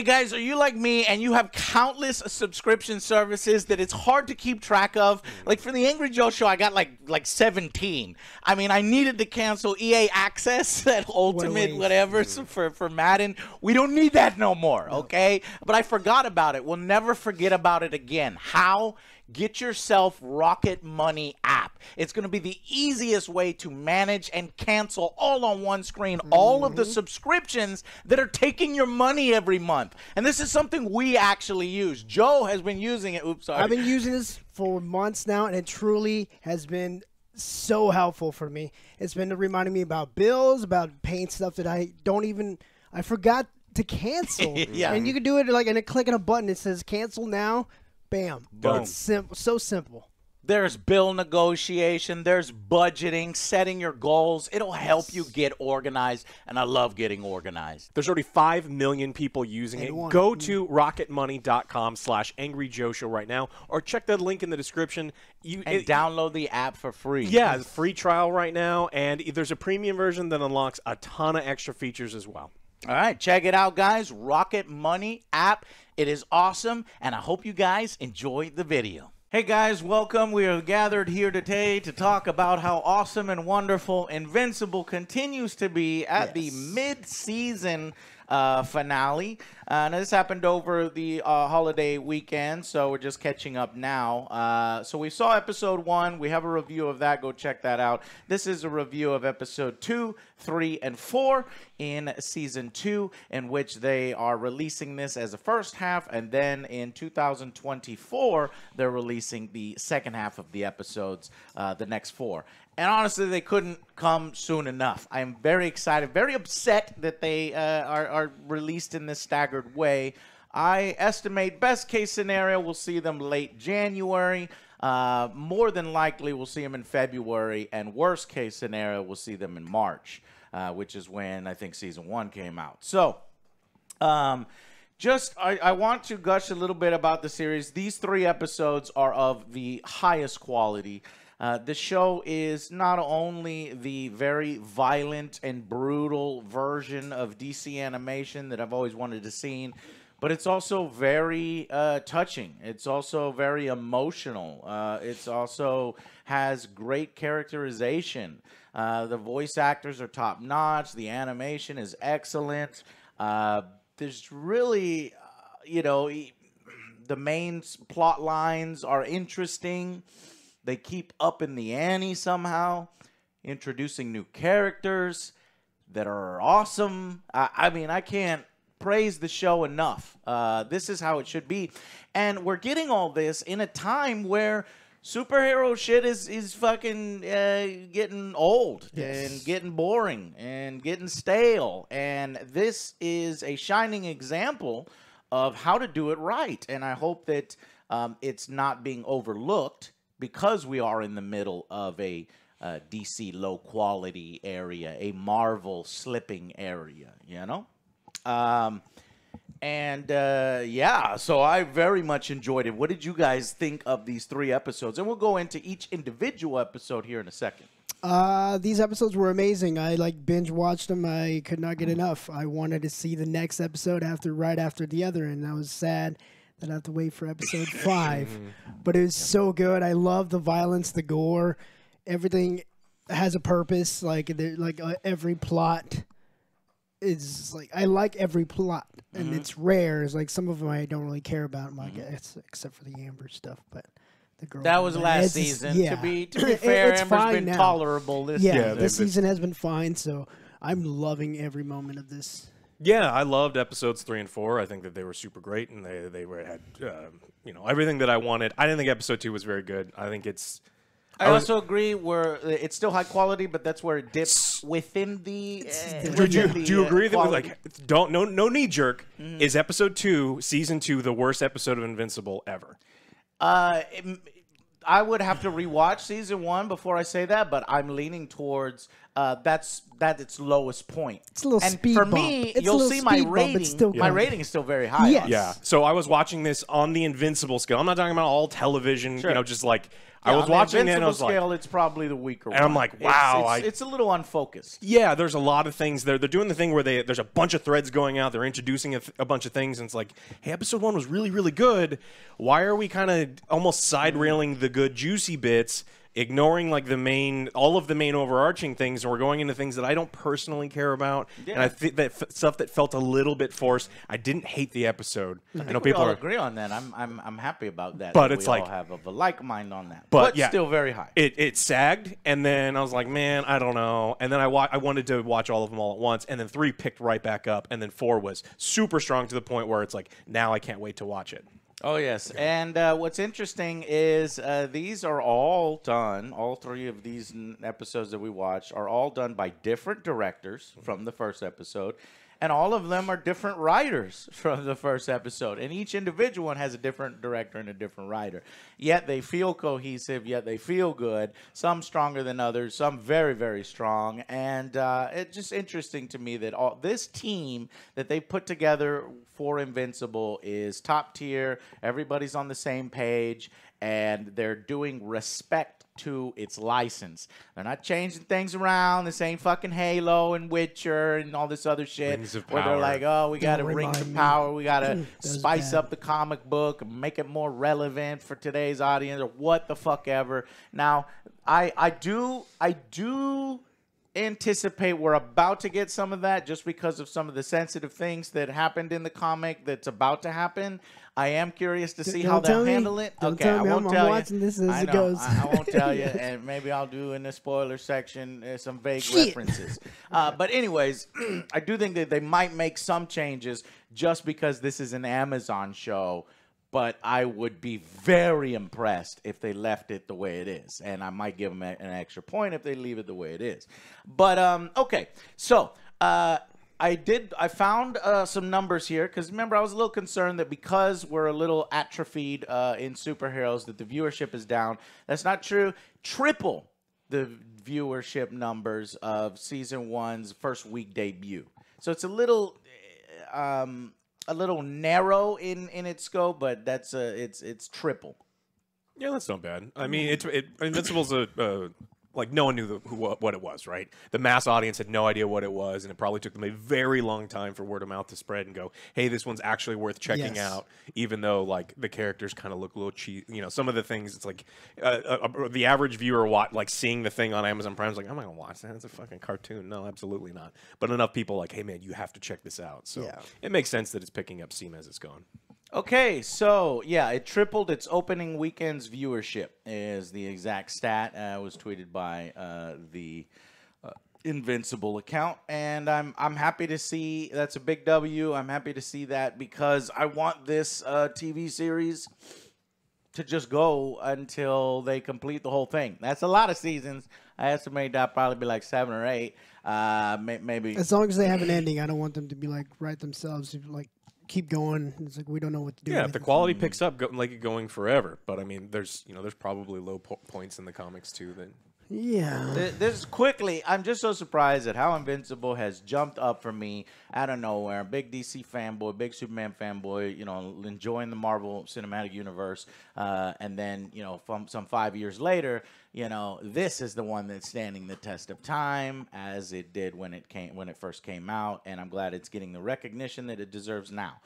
Hey guys, are you like me and you have countless subscription services that it's hard to keep track of? Like for the Angry Joe Show, I got like 17. I mean, I needed to cancel EA Access, that ultimate whatever for Madden. We don't need that no more, okay? But I forgot about it. We'll never forget about it again. How? Get yourself Rocket Money app. It's going to be the easiest way to manage and cancel all on one screen all of the subscriptions that are taking your money every month. And this is something we actually use. Joe has been using it. Oops, sorry. I've been using this for months now, and it truly has been so helpful for me. It's been reminding me about bills, about paying stuff that I forgot to cancel. Yeah. And you can do it like in a click of a button. It says cancel now. Bam. Boom. It's simple, so simple. There's bill negotiation. There's budgeting, setting your goals. It'll help you get organized, and I love getting organized. There's already 5 million people using it. Go to rocketmoney.com/angryjoeshow right now, or check that link in the description. Download the app for free. Yeah, it's a free trial right now, and there's a premium version that unlocks a ton of extra features as well. All right, check it out, guys. Rocket Money app. It is awesome, and I hope you guys enjoy the video. Hey, guys, welcome. We are gathered here today to talk about how awesome and wonderful Invincible continues to be at the mid-season finale. And this happened over the holiday weekend, so we're just catching up now. So we saw episode 1. We have a review of that. Go check that out. This is a review of episode 2, 3, and 4 in season 2, in which they are releasing this as a first half, and then in 2024, they're releasing the second half of the episodes, the next 4. And honestly, they couldn't come soon enough. I am very excited, very upset that they are released in this staggered way. I estimate best case scenario, we'll see them late January. More than likely, we'll see them in February. And worst case scenario, we'll see them in March, which is when I think season 1 came out. So, I want to gush a little bit about the series. These 3 episodes are of the highest quality. The show is not only the very violent and brutal version of DC animation that I've always wanted to see, but it's also very touching. It's also very emotional. It's also has great characterization. The voice actors are top-notch. The animation is excellent. There's really, the main plot lines are interesting. They keep up in the ante somehow, introducing new characters that are awesome. I mean, I can't praise the show enough. This is how it should be. And we're getting all this in a time where superhero shit is fucking getting old and getting boring and getting stale. And this is a shining example of how to do it right. And I hope that it's not being overlooked, because we are in the middle of a DC low-quality area, a Marvel slipping area, yeah, so I very much enjoyed it. What did you guys think of these 3 episodes? And we'll go into each individual episode here in a second. These episodes were amazing. I binge-watched them. I could not get enough. I wanted to see the next episode right after the other, and I was sad that I have to wait for episode 5. But it was so good. I love the violence, the gore. Everything has a purpose. Every plot is I like every plot, and it's rare. It's some of them I don't really care about. Except for the Amber stuff, but the girl. That was last season. To be fair, Amber's been tolerable this season. This season has been fine. So I'm loving every moment of this. Yeah, I loved episodes 3 and 4. I think that they were super great, and they had everything that I wanted. I didn't think episode 2 was very good. I think it's. I also agree where it's still high quality, but that's where it dips within the. Do you agree that no knee jerk? Is episode 2, season 2, the worst episode of Invincible ever? I would have to rewatch season 1 before I say that, but I'm leaning towards that's its lowest point. It's a little and speed for bump. me, It's a you'll little see my speed bump, rating. it's still My good. rating is still very high. Yes. on Yeah. So I was watching this on the Invincible scale. I'm not talking about all television, Sure. you know, just like Yeah, I was on the watching it and I Invincible was like, scale, it's probably the weaker one. And I'm like, wow, It's a little unfocused. yeah, there's a lot of things there. They're doing the thing where there's a bunch of threads going out. They're introducing a bunch of things, and it's like, hey, episode 1 was really, really good. Why are we kind of almost side railing the good, juicy bits, ignoring like all of the main overarching things, and we're going into things that I don't personally care about? Yeah. And I think that stuff that felt a little bit forced. I didn't hate the episode. I I know think we people all are. agree on that. I'm happy about that. But that it's we like- all have a like mind on that. But, yeah. still very high. It sagged, and then I was like, man, I don't know. And then I wanted to watch all of them all at once, and then 3 picked right back up, and then 4 was super strong to the point where it's like, now I can't wait to watch it. Oh, yes. And what's interesting is these are all done, all 3 of these episodes that we watched are all done by different directors from the first episode. And all of them are different writers from the first episode. And each individual one has a different director and a different writer. Yet they feel cohesive, yet they feel good. Some stronger than others, some very, very strong. And it's just interesting to me that this team that they put together for Invincible is top tier. Everybody's on the same page. And they're doing respect to its license. They're not changing things around. This ain't fucking Halo and Witcher and all this other shit. Rings of Where they're Power. like, oh, we got to Don't Rings remind of me. Power. We got to That was spice bad. up the comic book, make it more relevant for today's audience or what the fuck ever. Now, I do anticipate we're about to get some of that just because of some of the sensitive things that happened in the comic that's about to happen. I am curious to see how Don't tell they'll me. handle it. Don't Okay, tell I me. won't I'm tell you. watching this as I it know. goes. I won't tell you, Yeah. and maybe I'll do in the spoiler section some vague Shit. references. But anyways, I do think that they might make some changes just because this is an Amazon show. But I would be very impressed if they left it the way it is. And I might give them an extra point if they leave it the way it is. But, okay. So, I found some numbers here. Because, remember, I was a little concerned that because we're a little atrophied in superheroes that the viewership is down. That's not true. Triple the viewership numbers of Season 1's first week debut. So, it's a little narrow in its scope, but that's it's triple. Yeah, that's not bad. I mean, Invincible's like no one knew what it was, right? The mass audience had no idea what it was, and it probably took them a very long time for word of mouth to spread and go, hey, this one's actually worth checking Yes. out, even though like the characters kind of look a little cheap. You know, some of the things, it's like the average viewer like seeing the thing on Amazon Prime is like, I'm not gonna watch that. It's a fucking cartoon. No, absolutely not. But enough people like, hey man, you have to check this out. So Yeah. it makes sense that it's picking up steam as it's going. Okay, so yeah, it tripled its opening weekend's viewership is the exact stat. Was tweeted by the Invincible account, and I'm happy to see that's a big W. I'm happy to see that because I want this TV series to just go until they complete the whole thing. That's a lot of seasons. I estimate that'll probably be like 7 or 8, maybe. As long as they have an ending, I don't want them to be like write themselves. Like keep going. It's like we don't know what to do. Yeah, with if the it. quality picks up, going forever. But I mean, there's probably low points in the comics too. That Yeah. This quickly, I'm just so surprised at how Invincible has jumped up for me out of nowhere. Big DC fanboy, big Superman fanboy, enjoying the Marvel Cinematic Universe. And then, from some 5 years later, this is the one that's standing the test of time as it did when it first came out. And I'm glad it's getting the recognition that it deserves now.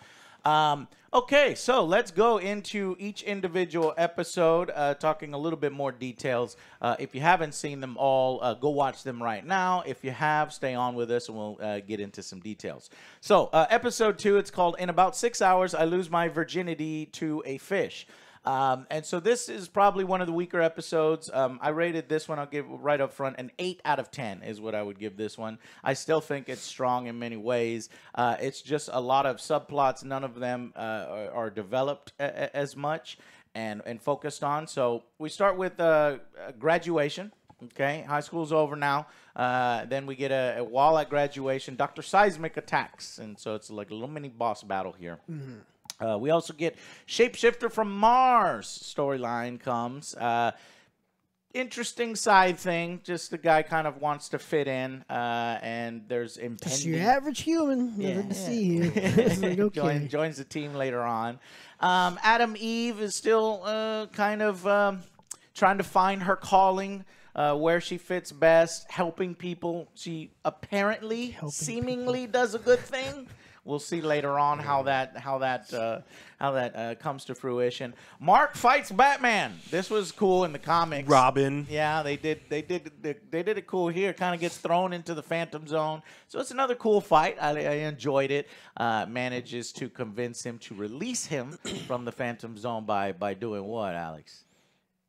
Okay, so let's go into each individual episode, talking a little bit more details. If you haven't seen them all, go watch them right now. If you have, stay on with us and we'll get into some details. So, episode 2, it's called In About 6 Hours, I Lose My Virginity to a Fish. And so this is probably one of the weaker episodes. I rated this one, I'll give right up front, an 8 out of 10 is what I would give this one. I still think it's strong in many ways. It's just a lot of subplots. None of them are developed as much and focused on. So we start with graduation. Okay, high school's over now. Then we get while at graduation, Dr. Seismic attacks. And so it's like a little mini boss battle here. Mm-hmm. We also get Shapeshifter from Mars storyline comes. interesting side thing. Just the guy kind of wants to fit in, and there's Just impending. your average human. Nothing to see here. It's like, okay. Joins the team later on. Adam Eve is still kind of trying to find her calling, where she fits best, helping people. She apparently, seemingly does a good thing. We'll see later on how that comes to fruition. Mark fights Batman. This was cool in the comics. Robin. Yeah, they did it cool here. Kind of gets thrown into the Phantom Zone, so it's another cool fight. I enjoyed it. Manages to convince him to release him from the Phantom Zone by doing what, Alex?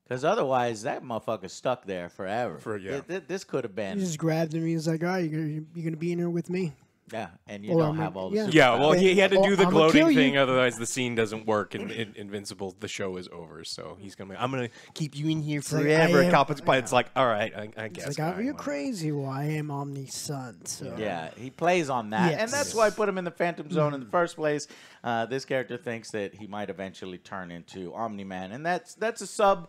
Because otherwise, that motherfucker's stuck there forever. This could have been. He just grabbed him. He was like, all right, you're gonna be in here with me. Yeah, and you don't have all the superpowers. Yeah, well, he had to do the I'm gonna gloating kill you. thing, otherwise the scene doesn't work. And Invincible, the show is over. So he's gonna. I'm gonna keep you in here like, forever. I am- But it's like, all right, I guess. It's like, you're crazy. Well, I am Omni's son. So. Yeah, he plays on that, and Yes. that's why I put him in the Phantom Zone in the first place. This character thinks that he might eventually turn into Omni-Man, and that's a sub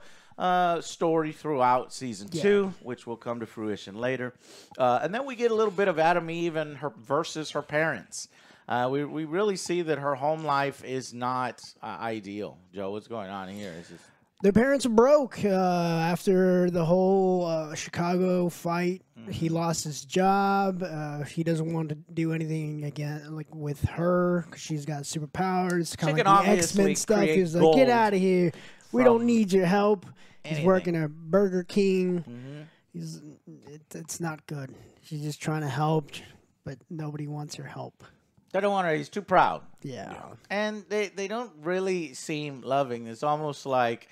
story throughout season 2, which will come to fruition later. And then we get a little bit of Adam Eve and her versus her parents. We really see that her home life is not ideal. Joe, what's going on here? Is this... Their parents are broke after the whole Chicago fight. He lost his job. He doesn't want to do anything again, like with her, because she's got superpowers. Kind of like the X-Men stuff. He's like, get out of here. We don't need your help. He's working at Burger King. It's not good. She's just trying to help, but nobody wants her help. They don't want her. He's too proud. Yeah. And they don't really seem loving. It's almost like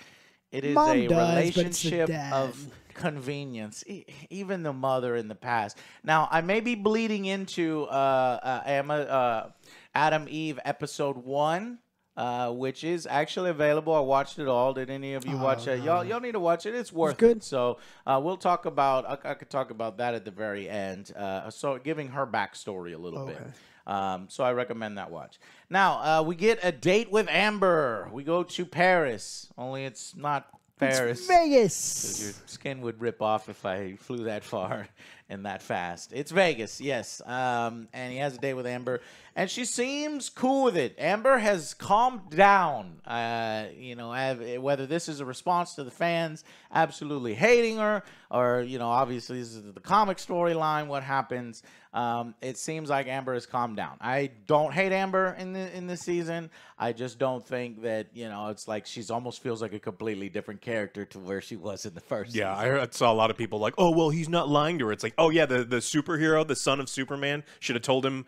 it is Mom a does, but it's the relationship dad. of convenience. Even the mother in the past. Now, I may be bleeding into Adam Eve episode 1. Which is actually available. I watched it all. Did any of you watch it? Y'all need to watch it. It's worth good. it. So we'll talk about. I could talk about that at the very end. So giving her backstory a little bit. So I recommend that watch. Now we get a date with Amber. We go to Paris. Only it's not Paris. It's Vegas. 'Cause your skin would rip off if I flew that far and that fast. It's Vegas, yes. And he has a date with Amber, and she seems cool with it. Amber has calmed down. Whether this is a response to the fans absolutely hating her, or obviously this is the comic storyline. What happens? It seems like Amber has calmed down. I don't hate Amber in this season. I just don't think that it's like she's almost feels like a completely different character to where she was in the first. Yeah, season. I saw a lot of people like, oh, well, he's not lying to her. It's like, oh, yeah, the superhero, the son of Superman, should have told him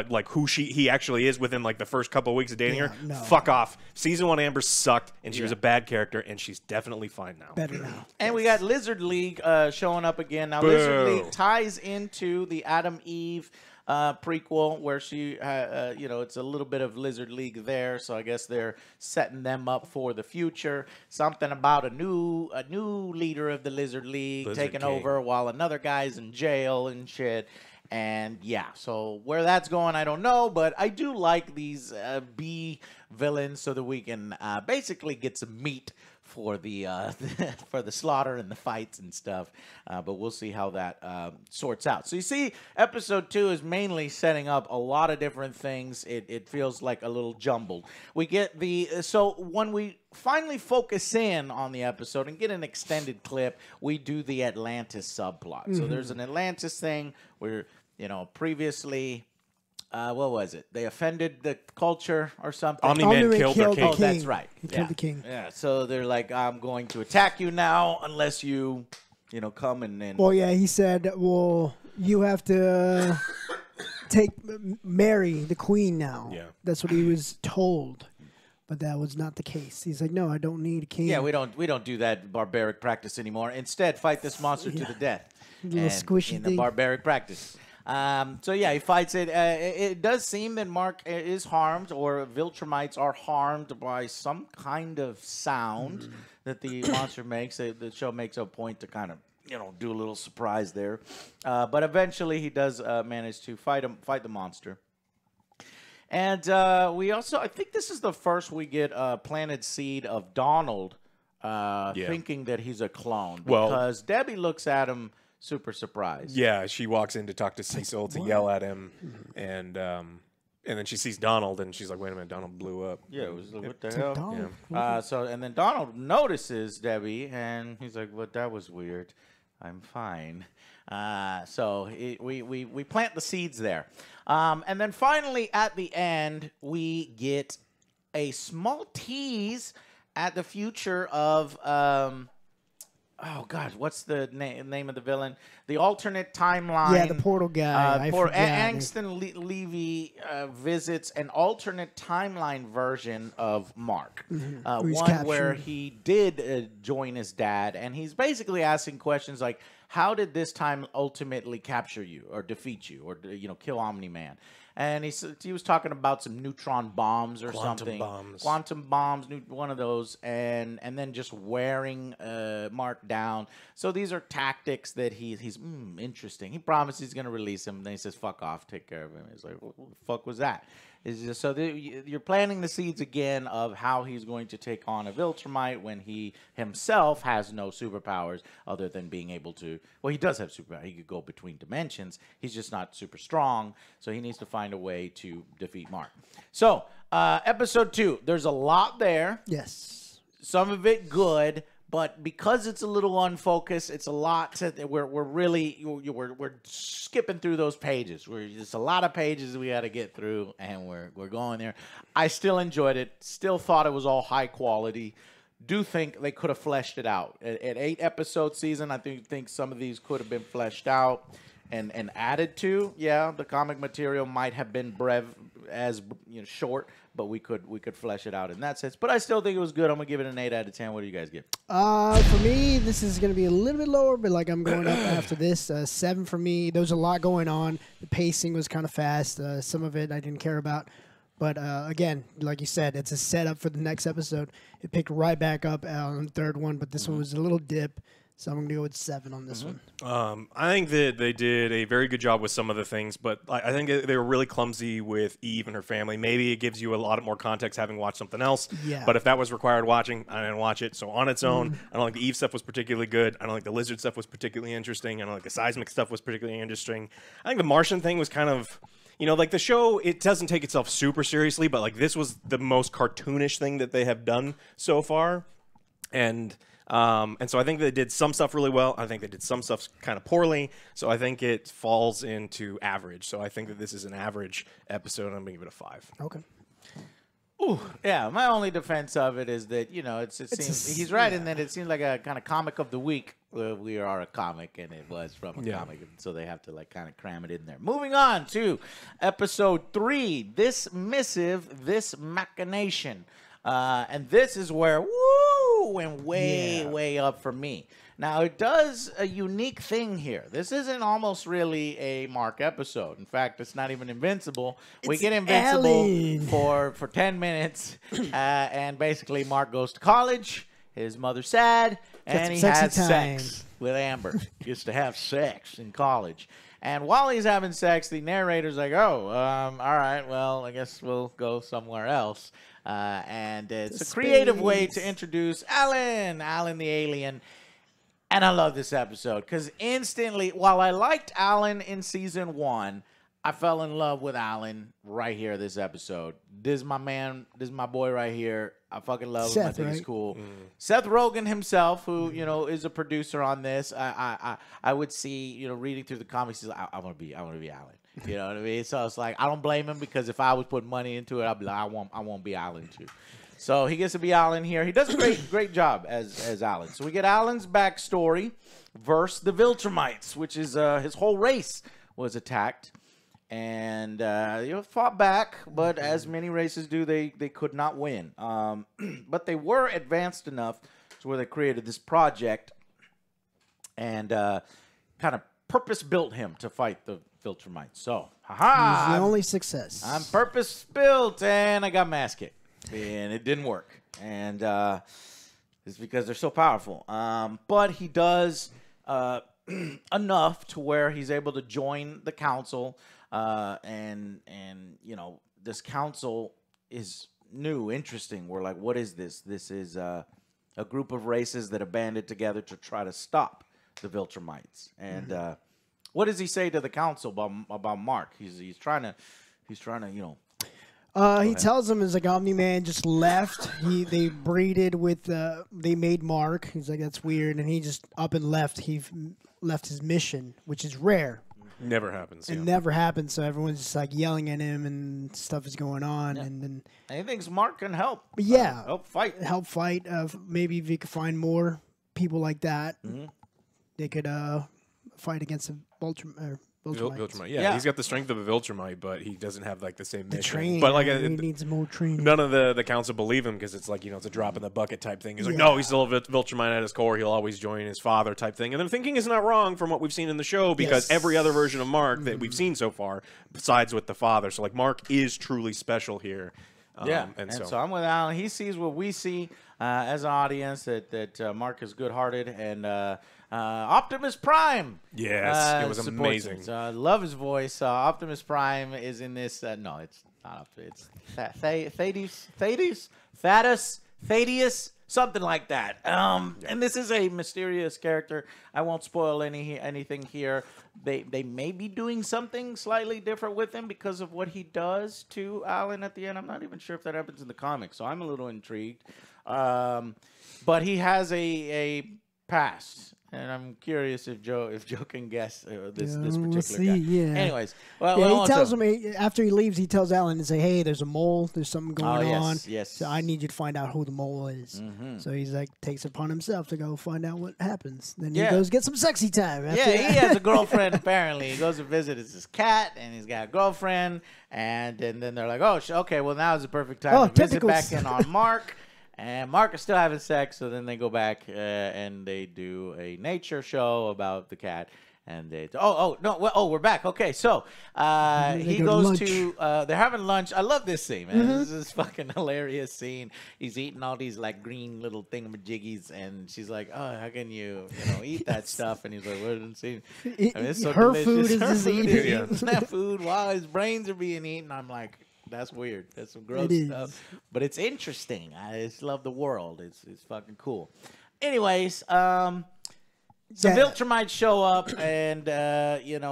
like who he actually is within like the first couple of weeks of dating her. No. Fuck off. Season 1 Amber sucked, and she was a bad character, and she's definitely fine now. Better now. And we got Lizard League showing up again. Now, Boo. Lizard League ties into the Adam Eve prequel where she, it's a little bit of Lizard League there. So I guess they're setting them up for the future. Something about a new leader of the Lizard League taking over while another guy's in jail and shit. And yeah, so where that's going, I don't know, but I do like these B villains so that we can basically get some meat for the for the slaughter and the fights and stuff. But we'll see how that sorts out. So you see, episode 2 is mainly setting up a lot of different things. It feels like a little jumbled. We get so when we finally focus in on the episode and get an extended clip, we do the Atlantis subplot. So there's an Atlantis thing where previously. What was it? They offended the culture or something? Omni-Man killed their king. Oh, that's right. He killed the king. Yeah, so they're like, I'm going to attack you now unless you, come and... Well, yeah, he said, well, you have to marry the queen now. Yeah. That's what he was told. But that was not the case. He's like, no, I don't need a king. Yeah, we don't do that barbaric practice anymore. Instead, fight this monster to the death. Little squishy in thing. the barbaric practice. So yeah, he fights it. It does seem that Mark is harmed, or Viltrumites are harmed by some kind of sound that the monster makes. The show makes a point to kind of do a little surprise there, but eventually he does manage to fight the monster. And we also, I think this is the first we get a planted seed of Donald thinking that he's a clone Well- because Debbie looks at him super surprised. Yeah, she walks in to talk to Cecil to yell at him, and then she sees Donald, and she's like, "Wait a minute, Donald blew up." Yeah, it was like, what the hell? Donald. So and then Donald notices Debbie, and he's like, "Well, that was weird. I'm fine." We plant the seeds there, and then finally at the end we get a small tease at the future of. Oh God, what's the name of the villain? The alternate timeline. Yeah, the portal guy. I forget. Angston Levy visits an alternate timeline version of Mark, one where he did join his dad, and he's basically asking questions like, "How did this time ultimately capture you, or defeat you, or kill Omni-Man?" And he was talking about some neutron bombs or something. Quantum bombs, one of those, and then just wearing Mark down. So these are tactics that he's interesting. He promises he's going to release him. Then he says, "Fuck off, take care of him." He's like, "What the fuck was that?" It's just, so you're planting the seeds again of how he's going to take on a Viltrumite when he himself has no superpowers other than being able to. Well, he does have superpowers. He could go between dimensions. He's just not super strong, so he needs to find a way to defeat Mark. So, episode 2, there's a lot there. Yes. Some of it good. But because it's a little unfocused, it's a lot. We're skipping through those pages. There's a lot of pages we got to get through, and we're going there. I still enjoyed it. Still thought it was all high quality. Do think they could have fleshed it out. At 8-episode season, I think some of these could have been fleshed out and added to. Yeah, the comic material might have been short, but we could flesh it out in that sense. But I still think it was good. I'm gonna give it an 8 out of 10. What do you guys give? For me, this is gonna be a little bit lower, but like I'm going up after this. 7 for me. There was a lot going on. The pacing was kind of fast. Some of it I didn't care about. But again, like you said, it's a setup for the next episode. It picked right back up on the third one, but this one was a little dip. So I'm going to go with 7 on this one. I think that they did a very good job with some of the things, but I think they were really clumsy with Eve and her family. Maybe it gives you a lot more context having watched something else. Yeah. But if that was required watching, I didn't watch it. So on its own, I don't think the Eve stuff was particularly good. I don't think the lizard stuff was particularly interesting. I don't think the seismic stuff was particularly interesting. I think the Martian thing was kind of... like the show, it doesn't take itself super seriously, but like this was the most cartoonish thing that they have done so far. And so I think they did some stuff really well. I think they did some stuff kind of poorly. So I think it falls into average. So I think that this is an average episode. I'm going to give it a 5. Okay. Ooh, yeah. My only defense of it is that it seems he's right in that it seems like a kind of comic of the week. We are a comic, and it was from a comic, so they have to kind of cram it in there. Moving on to episode 3, This Missive, This Machination. And this is where, went way up for me. Now, it does a unique thing here. This isn't almost really a Mark episode. In fact, it's not even Invincible. We get Invincible for 10 minutes, and basically Mark goes to college. His mother's sad, and he has sex with Amber. Gets to have sex in college. And while he's having sex, the narrator's like, all right, well, I guess we'll go somewhere else. And it's a creative way to introduce Alan the alien. And I love this episode because instantly, while I liked Alan in season 1, I fell in love with Alan right here this episode. This is my man. This is my boy right here. I fucking love him. I think he's cool. Seth Rogen himself, who is a producer on this, I would see reading through the comics, he's like, I want to be Alan. You know what I mean? So it's like I don't blame him because if I was putting money into it, I'd be like, I won't be Alan too. So he gets to be Alan here. He does a great job as Alan. So we get Alan's backstory versus the Viltrumites, which is his whole race was attacked. And fought back, but as many races do, they could not win. But they were advanced enough to where they created this project and kind of purpose-built him to fight the Viltrumites. So, haha! He's the only success. I'm purpose-built, and I got mass kicked. And it didn't work. And it's because they're so powerful. But he does enough to where he's able to join the council. And this council is new, interesting. We're like, what is this? This is a group of races that have banded together to try to stop the Viltrumites. And what does he say to the council about Mark? He's trying to you know. He tells him, it's like Omni-Man just left. They breeded with, they made Mark. He's like, that's weird. And he just up and left. He left his mission, which is rare. Never happens. It never happens. So everyone's just like yelling at him and stuff is going on. Yeah. And then he thinks Mark can help. Yeah. Help fight. Help fight. Maybe if you could find more people like that, they could fight against the Viltrumites. Viltrumite. Yeah, he's got the strength of a Viltrumite, but he doesn't have like the same mission. Training. But like, he needs more training. None of the council believe him because it's like, you know, it's a drop in the bucket type thing. He's like, no, he's still a Viltrumite at his core. He'll always join his father type thing. And their thinking is not wrong from what we've seen in the show because every other version of Mark that we've seen so far sides with the father. So like, Mark is truly special here. And so I'm with Alan. He sees what we see as an audience, that Mark is good-hearted, and Optimus Prime. Yes, it was amazing. I love his voice. Optimus Prime is in this. No, it's not. It's Thaddeus, something like that. And this is a mysterious character. I won't spoil anything here. They may be doing something slightly different with him because of what he does to Alan at the end. I'm not even sure if that happens in the comics, so I'm a little intrigued. But he has a past. And I'm curious if Joe can guess this particular guy. Yeah. Anyways, he tells him after he leaves. He tells Alan and say, "Hey, there's a mole. There's something going on. Yes. So I need you to find out who the mole is." So he's like, takes it upon himself to go find out what happens. Then he goes get some sexy time. After he has a girlfriend. Apparently, he goes to visit his cat, and he's got a girlfriend. And then they're like, "Oh, okay, well now is the perfect time to visit back in on Mark." And Mark is still having sex, so then they go back and they do a nature show about the cat. And they we're back. Okay, so he goes to they're having lunch. I love this scene, man. This is fucking hilarious scene. He's eating all these like green little thingamajiggies, and she's like, "Oh, how can you eat that stuff?" And he's like, "What didn't see?" I mean, it's so her delicious. food is Her just food eating. is eating that food while his brains are being eaten. I'm like, that's weird. That's some gross stuff. But it's interesting. I just love the world. It's fucking cool. Anyways, some Viltrumites show up, and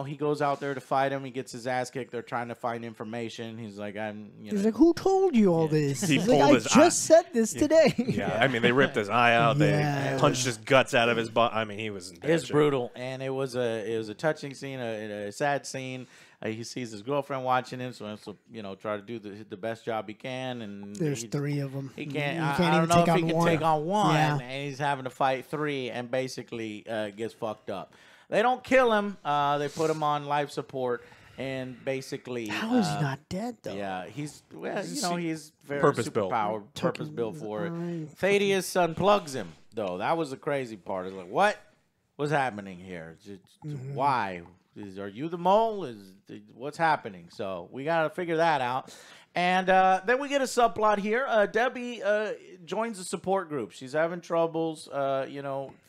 he goes out there to fight him. He gets his ass kicked. They're trying to find information. He's like, He's like, who told you all this? He's like, I just said this today. Yeah, I mean, they ripped his eye out. They punched his guts out of his butt. I mean, he was. It's brutal, and it was a touching scene, a sad scene. He sees his girlfriend watching him, so try to do the best job he can. And there's three of them. He can't. I don't know if he can take on one, and he's having to fight three, and basically gets fucked up. They don't kill him. They put him on life support, and basically, how is he not dead though? Yeah, he's very purpose-built. Superpowered, purpose-built for it. Thaddeus unplugs him, though. That was the crazy part. It's like, what's happening here? Why? Are you the mole? What's happening? So we got to figure that out. And then we get a subplot here. Debbie joins the support group. She's having troubles,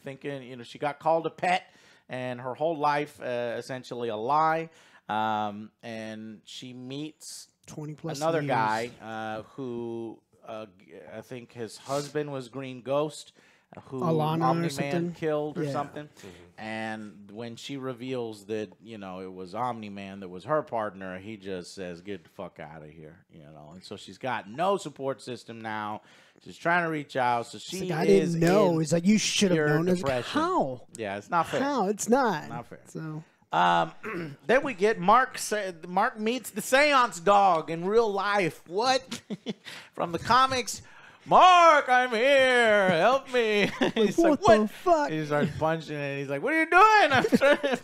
thinking, she got called a pet and her whole life essentially a lie. And she meets 20+ another years. Guy who I think his husband was Green Ghost, who Alana Omni-Man killed or something. Mm-hmm. And when she reveals that, it was Omni-Man that was her partner, he just says, "Get the fuck out of here," And so she's got no support system now. She's trying to reach out. So she I didn't know. It's like, you should have known. How? Yeah, it's not fair. How? It's not. Not fair. So... then we get Mark meets the Seance dog in real life. What? From the comics. "Mark, I'm here. Help me." He's what like, the fuck? He starts punching and he's like, "What are you doing? I'm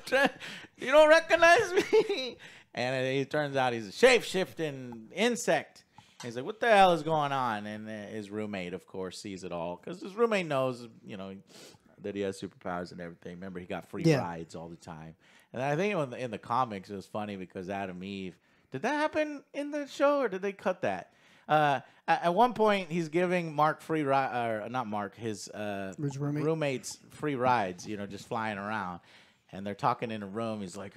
trying. You don't recognize me?" And it turns out he's a shape-shifting insect. He's like, "What the hell is going on?" And his roommate, of course, sees it all because his roommate knows, that he has superpowers and everything. Remember, he got free rides all the time. And I think in the comics, it was funny because Adam Eve. Did that happen in the show, or did they cut that? At one point, he's giving Mark free ride, not Mark, his roommates free rides, just flying around. And they're talking in a room. He's like,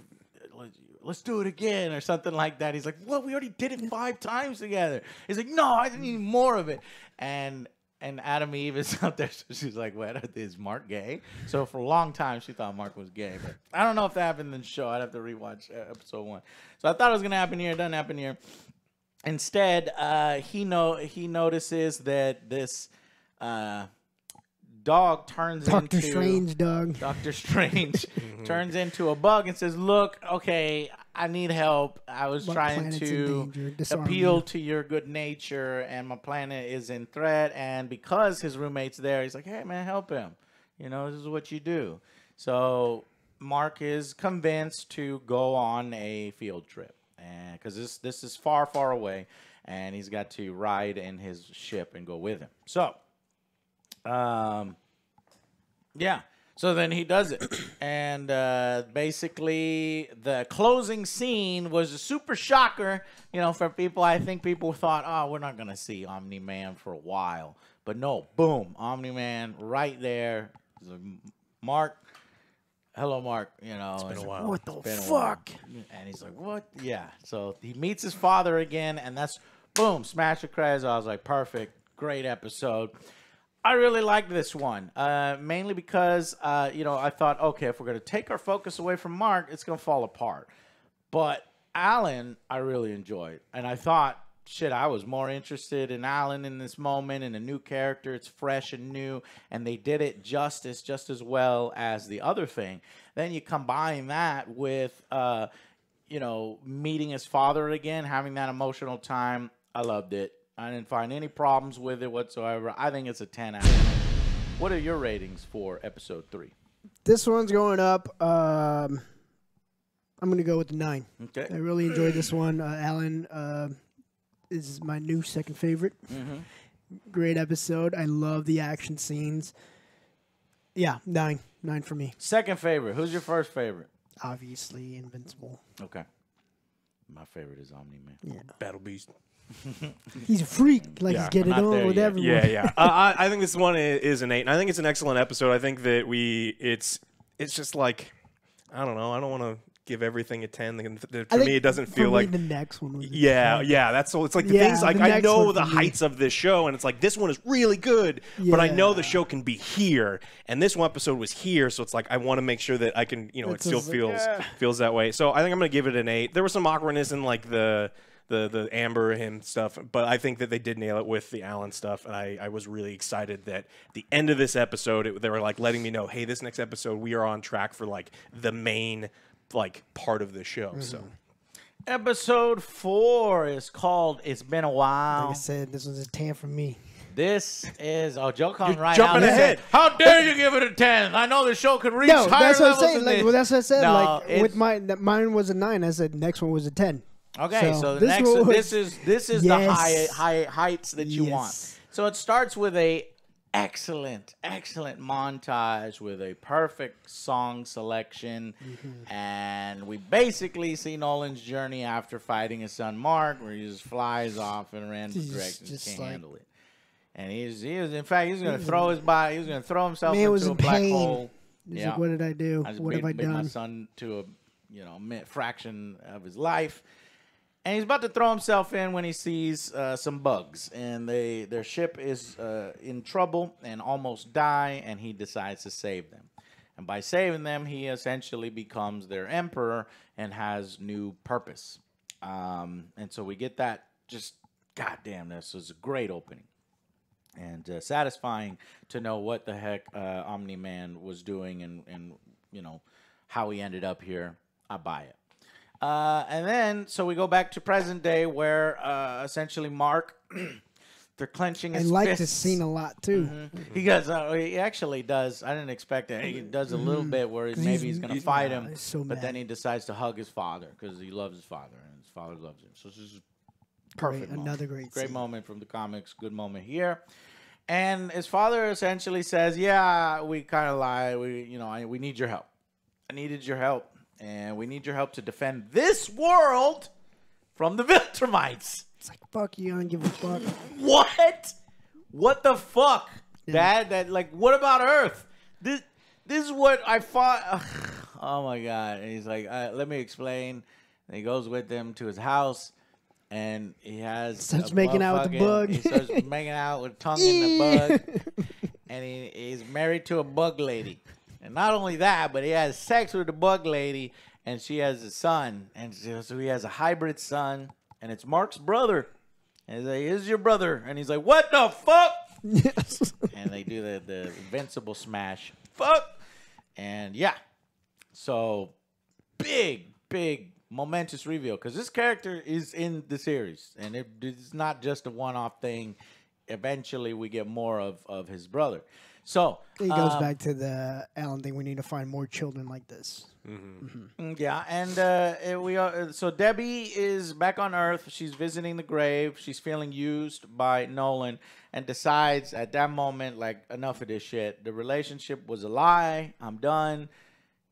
"Let's do it again," or something like that. He's like, "What? We already did it 5 times together." He's like, "No, I need more of it." And and Adam Eve is out there. So she's like, "What is Mark gay?" So for a long time, she thought Mark was gay. But I don't know if that happened in the show. I'd have to rewatch episode 1. So I thought it was gonna happen here. It doesn't happen here. Instead, he notices that this dog turns Doctor into Strange dog. Doctor Strange turns into a bug and says, "Look, okay, I need help. I was trying planet's in to danger? Disarm appeal you." to your good nature, and my planet is in threat." And because his roommate's there, he's like, "Hey, man, help him. You know, this is what you do." So Mark is convinced to go on a field trip, and because this is far, far away, and he's got to ride in his ship and go with him. So. Yeah. So then he does it. And basically the closing scene was a super shocker, you know, for people. I think people thought, oh, we're not going to see Omni-Man for a while. But no, boom, Omni-Man right there. Mark, hello, Mark. You know, It's been a while. What the fuck? And he's like, what? Yeah. So he meets his father again, and that's, boom, smash the credits. I was like, perfect. Great episode. I really liked this one, mainly because, you know, I thought, okay, if we're going to take our focus away from Mark, it's going to fall apart. But Alan, I really enjoyed. And I thought, shit, I was more interested in Alan in this moment, in a new character. It's fresh and new, and they did it just as well as the other thing. Then you combine that with, you know, meeting his father again, having that emotional time. I loved it. I didn't find any problems with it whatsoever. I think it's a 10 out of 10. What are your ratings for episode 3? This one's going up. I'm going to go with the 9. Okay. I really enjoyed this one. Alan is my new second favorite. Mm-hmm. Great episode. I love the action scenes. Yeah, 9. 9 for me. Second favorite. Who's your first favorite? Obviously, Invincible. Okay. My favorite is Omni-Man. Yeah. Battle Beast. He's a freak. Like, Yeah, he's getting I'm not on there with yet. everyone. Yeah. I think this one is an 8, and I think it's an excellent episode. I think that it's just like, I don't know. I don't want to give everything a 10. For me, it doesn't feel like the next one was yeah. That's so. It's like the Yeah, things like the I next know one the for me. heights of this show, and it's like this one is really good, but I know the Yeah. show can be here, and this one episode was here, so it's like I want to make sure that I can, you know, it It's still just like, feels that way. So I think I'm gonna give it an 8. There was some awkwardness in like the Amber him stuff, but I think that they did nail it with the Alan stuff, and I was really excited that the end of this episode they were like letting me know, hey, this next episode we are on track for like the main like part of the show. Mm-hmm. So Episode 4 is called It's Been a Like While. I said, this was a 10 for me. This is, Joe calling You're right jumping now. He ahead. said, how dare you give it a 10? I know the show could reach No, higher that's what I'm levels saying. than Like, this. well, that's what I said. No, like it's- with mine was a 9. I said next one was a 10. Okay, so the this next one this was- is the Yes. high heights that you want. Yes. So it starts with a excellent montage with a perfect song selection, and we basically see Nolan's journey after fighting his son Mark, where he just flies off in a random He's direction, just can't like- handle it. And he was in fact he's gonna throw his body, he was gonna throw himself Man was into a in black pain. hole. He's like, what did I do? I just What made, have I made my done? son to a fraction of his life. And he's about to throw himself in when he sees some bugs, and their ship is in trouble and almost die, and he decides to save them. And by saving them, he essentially becomes their emperor and has new purpose. And so we get that. Just goddamn, this was a great opening and satisfying to know what the heck Omni-Man was doing and you know how he ended up here. I buy it. And then, so we go back to present day where essentially Mark, they're clenching I his like fists. this scene a lot, too. He does. He actually does. I didn't expect it. He does a little bit where maybe he's going to fight him, he's so but mad. then he decides to hug his father because he loves his father and his father loves him. So this is perfect. moment. Another great scene. Moment from the comics. Good moment here. And his father essentially says, "Yeah, we kind of lied. We need your help. I needed your help." And we need your help to defend this world from the Viltrumites. It's like, fuck you, I don't give a fuck. What? What the fuck? That like, what about Earth? This is what I fought. Oh my God. And he's like, let me explain. And he goes with them to his house. and he has Starts making out with the bug. He starts making out with tongue in the bug, and he's married to a bug lady. And not only that, but he has sex with the bug lady, and she has a son, and so he has a hybrid son, and it's Mark's brother. And he's like, "Here's your brother," and he's like, "What the fuck?" Yes. And they do the Invincible smash, fuck, and yeah, so big momentous reveal because this character is in the series, and it's not just a one-off thing. Eventually, we get more of his brother. So It goes back to the Alan thing. We need to find more children like this. Yeah, and so Debbie is back on Earth. She's visiting the grave. She's feeling used by Nolan, and decides at that moment, like, enough of this shit. The relationship was a lie. I'm done.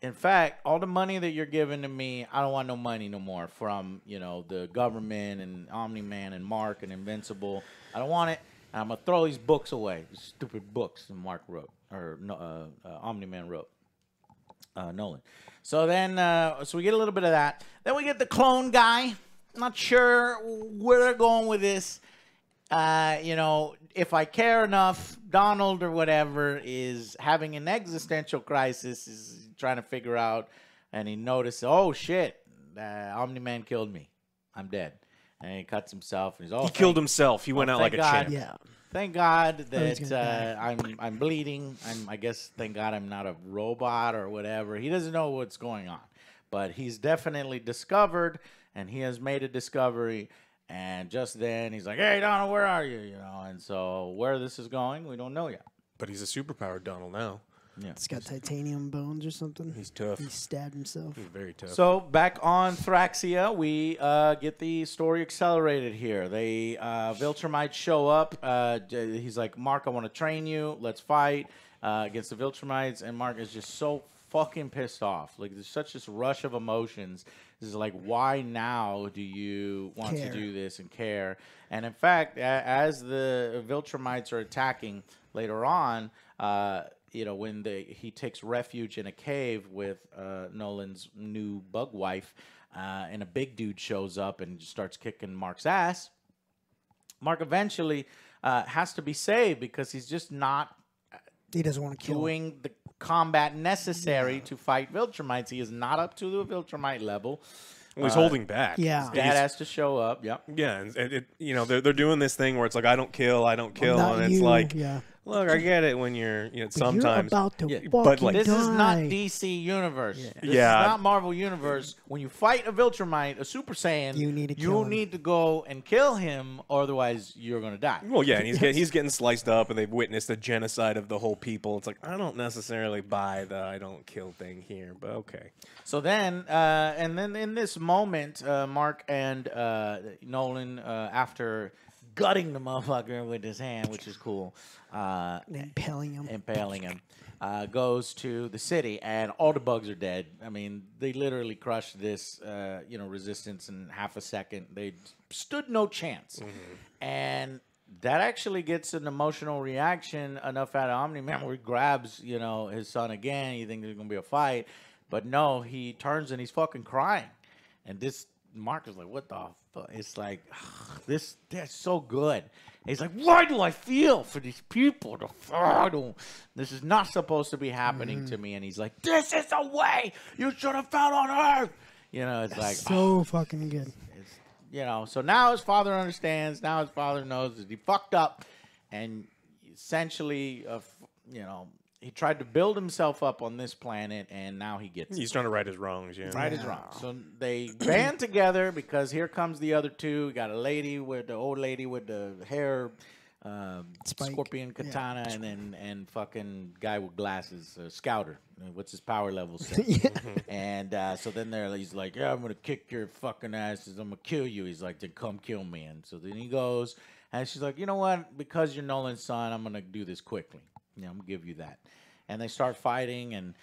In fact, all the money that you're giving to me, I don't want no money no more from, the government and Omni-Man and Mark and Invincible. I don't want it. And I'm going to throw these books away. These stupid books that Mark wrote, or Omni-Man wrote, Nolan. So then, so we get a little bit of that. Then we get the clone guy. Not sure where they're going with this. If I care enough, Donald or whatever is having an existential crisis, is trying to figure out, and he noticed, oh shit, Omni-Man killed me. I'm dead. And he cuts himself. And he killed himself. He went out like a champ. Yeah. Thank God that I'm bleeding. I guess thank God I'm not a robot or whatever. He doesn't know what's going on, but he's definitely discovered, and he has made a discovery. And just then he's like, "Hey, Donald, where are you?" And so where this is going, we don't know yet. But he's a superpowered Donald now. Yeah, It's got titanium bones or something. He's tough. He stabbed himself. He's very tough. So back on Thraxia, we get the story accelerated here. They Viltrumites show up. He's like, "Mark, I want to train you. Let's fight against the Viltrumites." And Mark is just so fucking pissed off. Like, there's such this rush of emotions. This is like, why now do you want to do this and care? And in fact, as the Viltrumites are attacking later on, when he takes refuge in a cave with Nolan's new bug wife, and a big dude shows up and just starts kicking Mark's ass. Mark eventually has to be saved because he's just not He doesn't want to kill doing the combat necessary to fight Viltrumites. He is not up to the Viltrumite level. Well, he's holding back. Yeah. His dad has to show up. Yep. Yeah, and they're doing this thing where it's like, I don't kill, and it's you. like, Yeah. look, I get it when you're, But sometimes. you're about to but like, This is not die. DC Universe. This is Yeah. not Marvel Universe. When you fight a Viltrumite, a Super Saiyan, You need to kill him. need to go and kill him, or otherwise you're going to die. Well, yeah, and he's getting sliced up, and they've witnessed the genocide of the whole people. It's like, I don't necessarily buy the I don't kill thing here, but okay. So then, and then in this moment, Mark and Nolan, after gutting the motherfucker with his hand, which is cool, Impaling him. goes to the city, and all the bugs are dead. I mean, they literally crushed this, resistance in half a second. They stood no chance. And that actually gets an emotional reaction enough out of Omni-Man where he grabs, his son again. You think there's going to be a fight. But no, he turns and he's fucking crying. And this Mark is like, what the fuck? It's like, that's so good. And he's like, why do I feel for these people? This is not supposed to be happening to me. And he's like, this is the way you should have felt on Earth. It's like, So fucking good. So now his father understands. Now his father knows that he fucked up. And essentially, he tried to build himself up on this planet, and now he gets He's trying to right his wrongs, yeah. right his wrongs. So they band together because here comes the other two. We got the old lady with the hair, Spike. scorpion katana, and fucking guy with glasses, Scouter. What's his power level? Say? And so then he's like, yeah, I'm gonna kick your fucking asses. I'm gonna kill you. He's like, then come kill me. And so then he goes, and she's like, you know what? Because you're Nolan's son, I'm gonna do this quickly. I'm gonna give you that. And they start fighting, and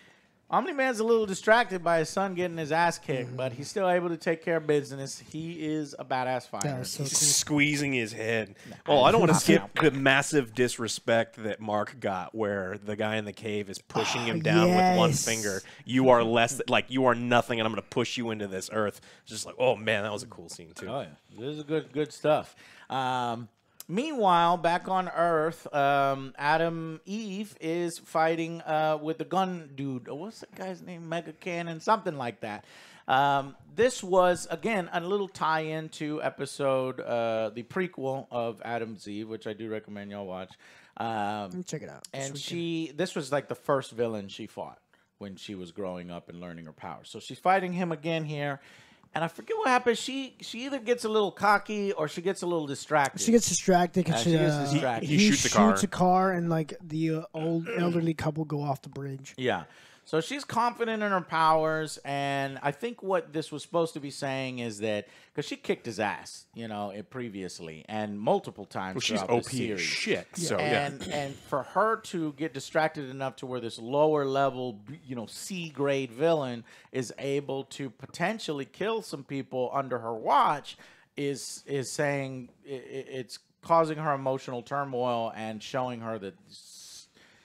Omni-Man's a little distracted by his son getting his ass kicked, but he's still able to take care of business. He is a badass fighter. That was so He's cool. squeezing his head. Oh, I don't want to skip the massive disrespect that Mark got, where the guy in the cave is pushing him down with one finger. You are you are nothing, and I'm going to push you into this earth. It's just like, oh man, that was a cool scene too. Oh yeah, this is good stuff. Meanwhile, back on Earth, Adam Eve is fighting with the gun dude. What's the guy's name? Mega Cannon, something like that. This was, again, a little tie-in to episode, the prequel of Adam's Eve, which I do recommend y'all watch. Check it out. And this was like the first villain she fought when she was growing up and learning her powers. So she's fighting him again here. And I forget what happens. She either gets a little cocky or she gets a little distracted. She gets distracted because she gets distracted. He shoots a car, and like the old elderly couple go off the bridge. Yeah. So she's confident in her powers, and I think what this was supposed to be saying is that because she kicked his ass, previously and multiple times. Well, she's throughout OP the series. as shit. Yeah. So And for her to get distracted enough to where this lower level, C grade villain is able to potentially kill some people under her watch is saying it's causing her emotional turmoil and showing her that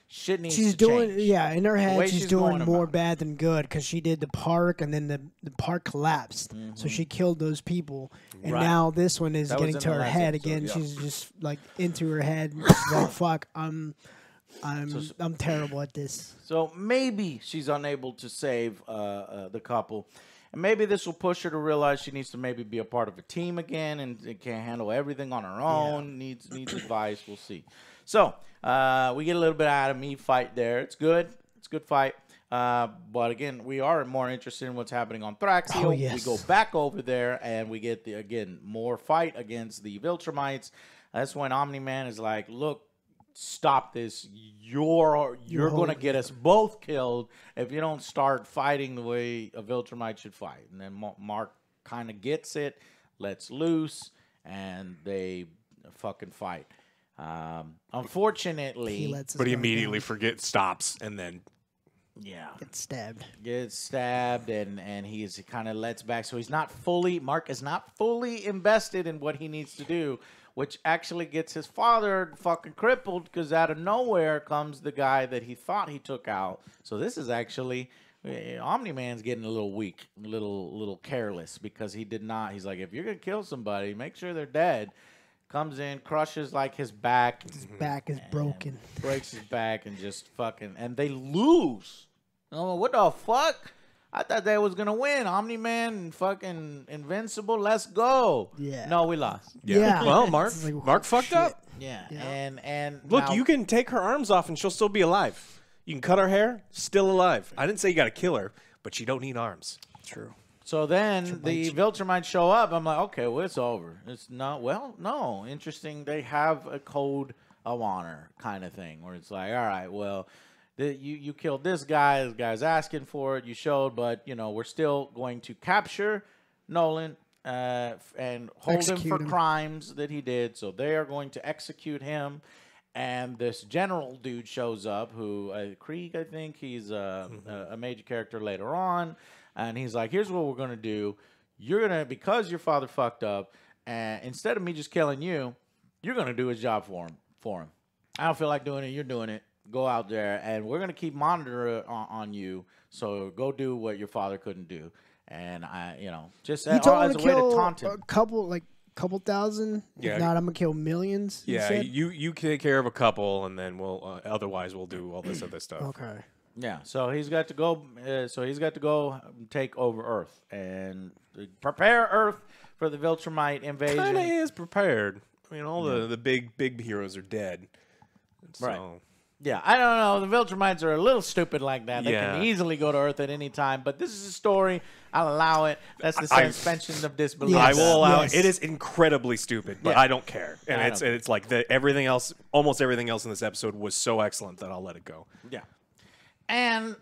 shit needs to change. Yeah, in her head, she's doing more about bad than good because she did the park and then the park collapsed. So she killed those people. And Right. now this one is That was getting in to the her last head episode, again. yeah. She's just like into her head. She's like, fuck, I'm terrible at this. So maybe she's unable to save the couple. And maybe this will push her to realize she needs to maybe be a part of a team again and can't handle everything on her own. Needs advice. We'll see. So we get a little bit of Adam Eve fight there. It's good. It's a good fight. But again, we are more interested in what's happening on Thraxio. Oh, yes. We go back over there and we get more fight against the Viltrumites. That's when Omni-Man is like, look, stop this. You're going to get us both killed if you don't start fighting the way a Viltrumite should fight. And then Mark kind of gets it, lets loose, and they fucking fight. Unfortunately, but he immediately stops, and then gets stabbed. and he's kind of lets back. So Mark is not fully invested in what he needs to do, which actually gets his father fucking crippled because out of nowhere comes the guy that he thought he took out. So this is actually Omni-Man's getting a little weak, a little careless because he did not. He's like, if you're gonna kill somebody, make sure they're dead. Comes in, crushes like his back. His back is broken. Breaks his back and just fucking, and they lose. Oh, what the fuck? I thought they was gonna win. Omni-Man and fucking Invincible. Let's go. Yeah. No, we lost. Yeah. Well, It's like, Mark fucked shit. up. Yeah. Yeah. And Look, now, you can take her arms off and she'll still be alive. You can cut her hair, still alive. I didn't say you got to kill her, but you don't need arms. True. So then the Viltrumites show up. I'm like, okay, well, it's over. It's not, well, no. Interesting. They have a code of honor kind of thing where it's like, all right, well, you killed this guy. This guy's asking for it. You showed, but, we're still going to capture Nolan and hold him for crimes that he did. So they are going to execute him. And this general dude shows up who, Krieg, I think. He's a major character later on. And he's like, here's what we're going to do. You're going to, because your father fucked up, and instead of me just killing you, you're going to do his job for him. I don't feel like doing it. You're doing it. Go out there, and we're going to keep monitoring on you. So go do what your father couldn't do. And just as a way to taunt him. A couple thousand. Yeah. If not, I'm going to kill millions. Yeah, said? you take care of a couple, and then we'll otherwise we'll do all this other stuff. Okay. Yeah, so he's got to go. Take over Earth and prepare Earth for the Viltrumite invasion. Kind of is prepared. I mean, all the big heroes are dead. So. Right. Yeah, I don't know. The Viltrumites are a little stupid like that. They Yeah. can easily go to Earth at any time. But this is a story. I'll allow it. That's the suspension of disbelief. Yes. I will allow Yes. it. It is incredibly stupid, but Yeah. I don't care. And I it's don't. it's like everything else, almost everything else in this episode was so excellent that I'll let it go. Yeah. And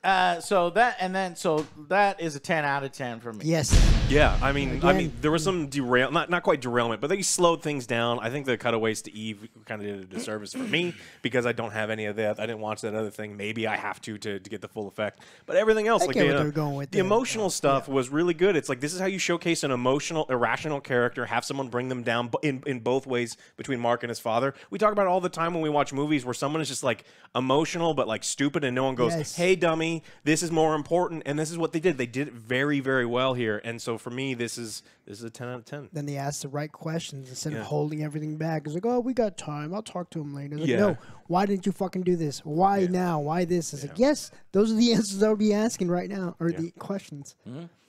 so that is a 10 out of 10 for me. Yes. Yeah, I mean, Again. there was some not quite derailment, but they slowed things down. I think the cutaways to Eve kind of did a disservice for me because I don't have any of that. I didn't watch that other thing. Maybe I have to get the full effect. But everything else, I like get what they're going with the there. emotional stuff was really good. It's like this is how you showcase an emotional, irrational character. Have someone bring them down in both ways between Mark and his father. We talk about it all the time when we watch movies where someone is just like emotional but like stupid, and no one goes, Yes. "Hey, dummy, this is more important." And this is what they did. They did it very, very well here. And so for me, this is a 10 out of 10. Then they ask the right questions instead Yeah. of holding everything back. It's like, oh, we got time. I'll talk to him later. It's like, Yeah. no, why didn't you fucking do this? Why now? Why this? It's like, yes, those are the answers I would be asking right now, or the questions.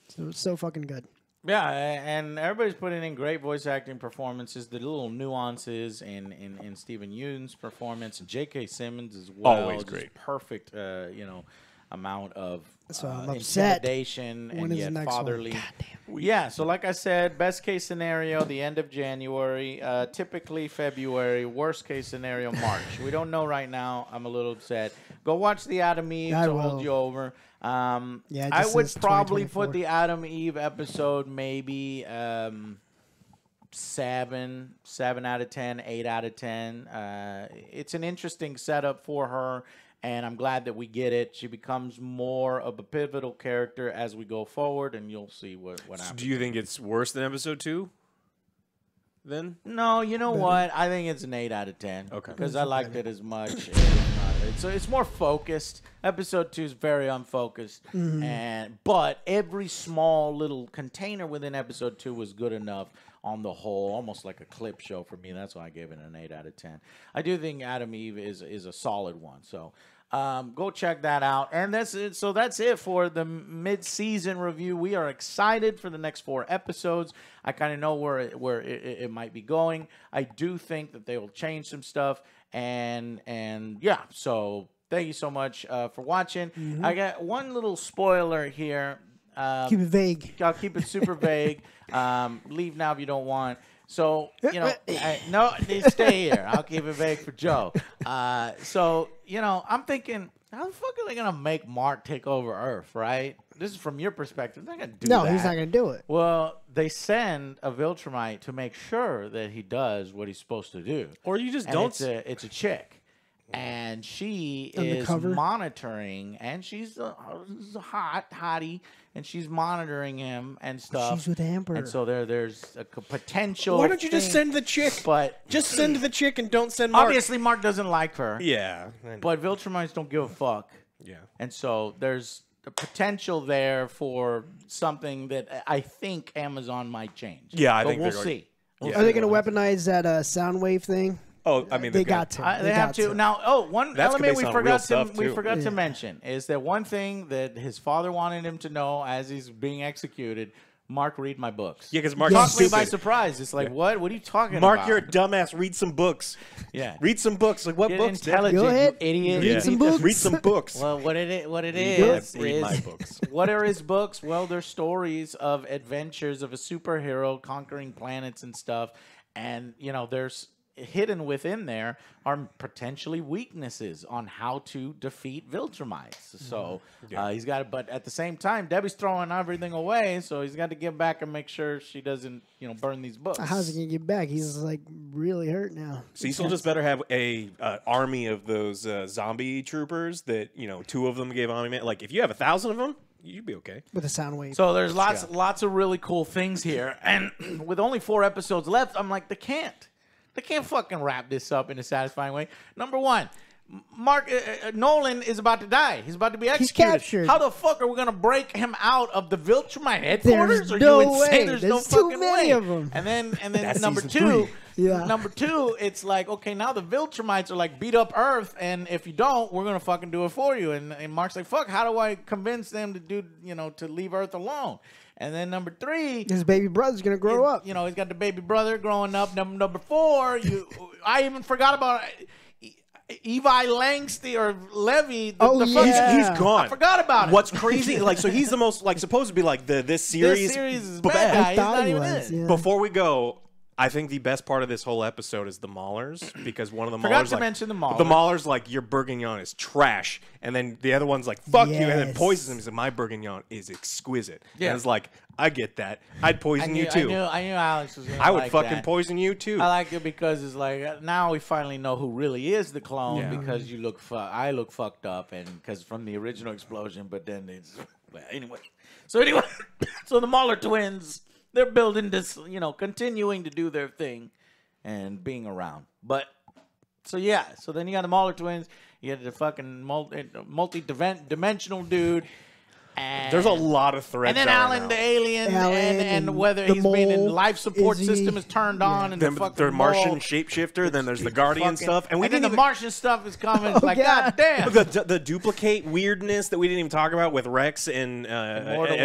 So it's so fucking good. Yeah, and everybody's putting in great voice acting performances. The little nuances in Stephen Yeun's performance, and J.K. Simmons as well. Always Just great. perfect, amount of So I'm upset. intimidation When and is the yet next one? fatherly. Goddamn. Yeah, so like I said, best case scenario, the end of January, typically February, worst case scenario, March. We don't know right now. I'm a little upset. Go watch the Adam Eve I to will. hold you over. Yeah, it I just would says probably 2024. put the Adam Eve episode maybe 7 out of 10, 8 out of 10. It's an interesting setup for her, and I'm glad that we get it. She becomes more of a pivotal character as we go forward, and you'll see what So happens. do you think it's worse than episode 2? Then No, you know what? I think it's an 8 out of 10. Okay. Because I liked it as much. It's more focused. Episode 2 is very unfocused. But every small little container within episode 2 was good enough on the whole, almost like a clip show for me. That's why I gave it an 8 out of 10. I do think Adam Eve is a solid one. So go check that out. And that's it. So that's it for the mid-season review. We are excited for the next 4 episodes. I kind of know where it might be going. I do think that they will change some stuff. And yeah, so thank you so much for watching. I got one little spoiler here. Keep it vague. I'll keep it super vague. Leave now if you don't want. So, no, stay here. I'll keep it vague for Joe. So, I'm thinking, how the fuck are they going to make Mark take over Earth, right? This is from your perspective. They're not going to do that. No, he's not going to do it. Well, they send a Viltrumite to make sure that he does what he's supposed to do. or you just And don't. it's a chick. And she Undercover? is monitoring, and she's a hottie, and she's monitoring him and stuff. She's with Amber. And so there's a potential. Why don't you just thing, send the chick? But Just send the chick and don't send Mark. obviously, Mark doesn't like her. Yeah. But Viltrumites don't give a fuck. Yeah. And so there's the potential there for something that I think Amazon might change. Yeah, I but think we'll they're see. We'll Are they see going to what happens. weaponize that sound wave thing? Oh, I mean, They got to. They have got to. Now, one That's element based on real stuff, we too. forgot to mention is that one thing that his father wanted him to know as he's being executed. Mark, read my books. Yeah, because Mark Yeah. is Took me by stupid. surprise. It's like, what? What are you talking Mark, about? you're a dumbass. Read some books. Yeah. Read some books. Like what Get books? Dad? intelligent, Go ahead. you idiot. Read You some need to- books. Read some books. Well, what it Yeah, is read my books. What are his books? Well, they're stories of adventures of a superhero conquering planets and stuff. And, there's hidden within there are potentially weaknesses on how to defeat Viltrumites. So he's got it. But at the same time, Debbie's throwing everything away. So he's got to get back and make sure she doesn't, burn these books. How's he going to get back? He's like really hurt now. Cecil just better have a army of those zombie troopers that 2 of them gave Omni Man. Like if you have 1,000 of them, you'd be okay. With a sound wave. So there's lots of really cool things here. And with only 4 episodes left, I'm like, they can't fucking wrap this up in a satisfying way. Number one, Mark Nolan is about to die. He's about to be executed. captured. How the fuck are we gonna break him out of the Viltrumite headquarters? There's Are no you insane? way. There's There's no too fucking many way. of 'em. And then That's number season 2, 3. Yeah. number 2, it's like, okay, now the Viltrumites are like beat up Earth, and if you don't, we're gonna fucking do it for you. And Mark's like, fuck, how do I convince them to do to leave Earth alone? And then number 3, His baby brother's going to grow up. he's got the baby brother growing up. Number 4, I even forgot about Evi Langsty or Levy. He's gone. I forgot about it. What's crazy? So he's the most supposed to be like this series. This series is but bad guy. I He's thought not he even was. in it. Yeah. Before we go, I think the best part of this whole episode is the Maulers, because one of the Forgot Maulers to like, mention the Maulers. The Maulers like, your bourguignon is trash, and then the other one's like, fuck you, and then Yes. poisons him. He's like, my bourguignon is exquisite. Yeah. And it's like, I get that. I'd poison you too. I knew Alex was gonna I would like fucking that. poison you too. I like it because it's like now we finally know who really is the clone Yeah. because you look I look fucked up and because from the original explosion, but then it's well, anyway. So so the Mauler twins, they're building this, continuing to do their thing and being around. But so yeah, so then you got the Mauler twins, you got the fucking multi-dimensional dude. And There's a lot of threads. And then out Alan, now. the alien, Alan and and whether the he's been in mole, life support is he- system is turned on, and Then the fucking the Martian mole, shapeshifter. Then there's the Guardian stuff, and we then didn't the even, Martian stuff is coming. It's like, yeah. god damn. the duplicate weirdness that we didn't even talk about with Rex and Immortal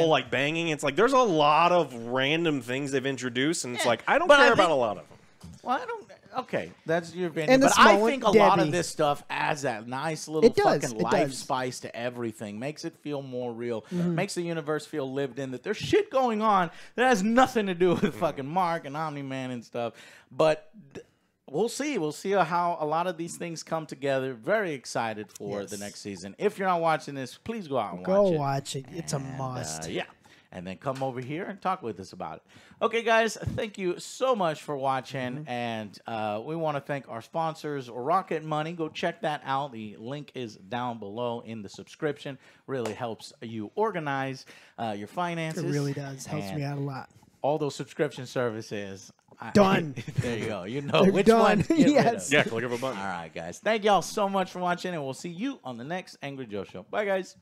Man. like banging. It's like there's a lot of random things they've introduced, and it's Yeah. like I don't But I care about think- a lot of them. Well, I don't. Okay, that's your opinion. And the But I small think a one, lot of Debbie. this stuff adds that nice little It does, fucking it life does. spice to everything. Makes it feel more real. Mm-hmm. Makes the universe feel lived in. That there's shit going on that has nothing to do with fucking Mark and Omni-Man and stuff. But we'll see. We'll see how a lot of these things come together. Very excited for Yes. the next season. If you're not watching this, please go out and Go watch it. watch it. It's a must. Yeah. And then come over here and talk with us about it. Okay, guys, thank you so much for watching. And we want to thank our sponsors, Rocket Money. Go check that out. The link is down below in the subscription. Really helps you organize your finances. It really does. Helps And me out a lot. all those subscription services. Done. There you go. You know They're which done. one to get rid Yes. of. Yeah, click of a button. All right, guys. Thank y'all so much for watching, and we'll see you on the next Angry Joe Show. Bye, guys.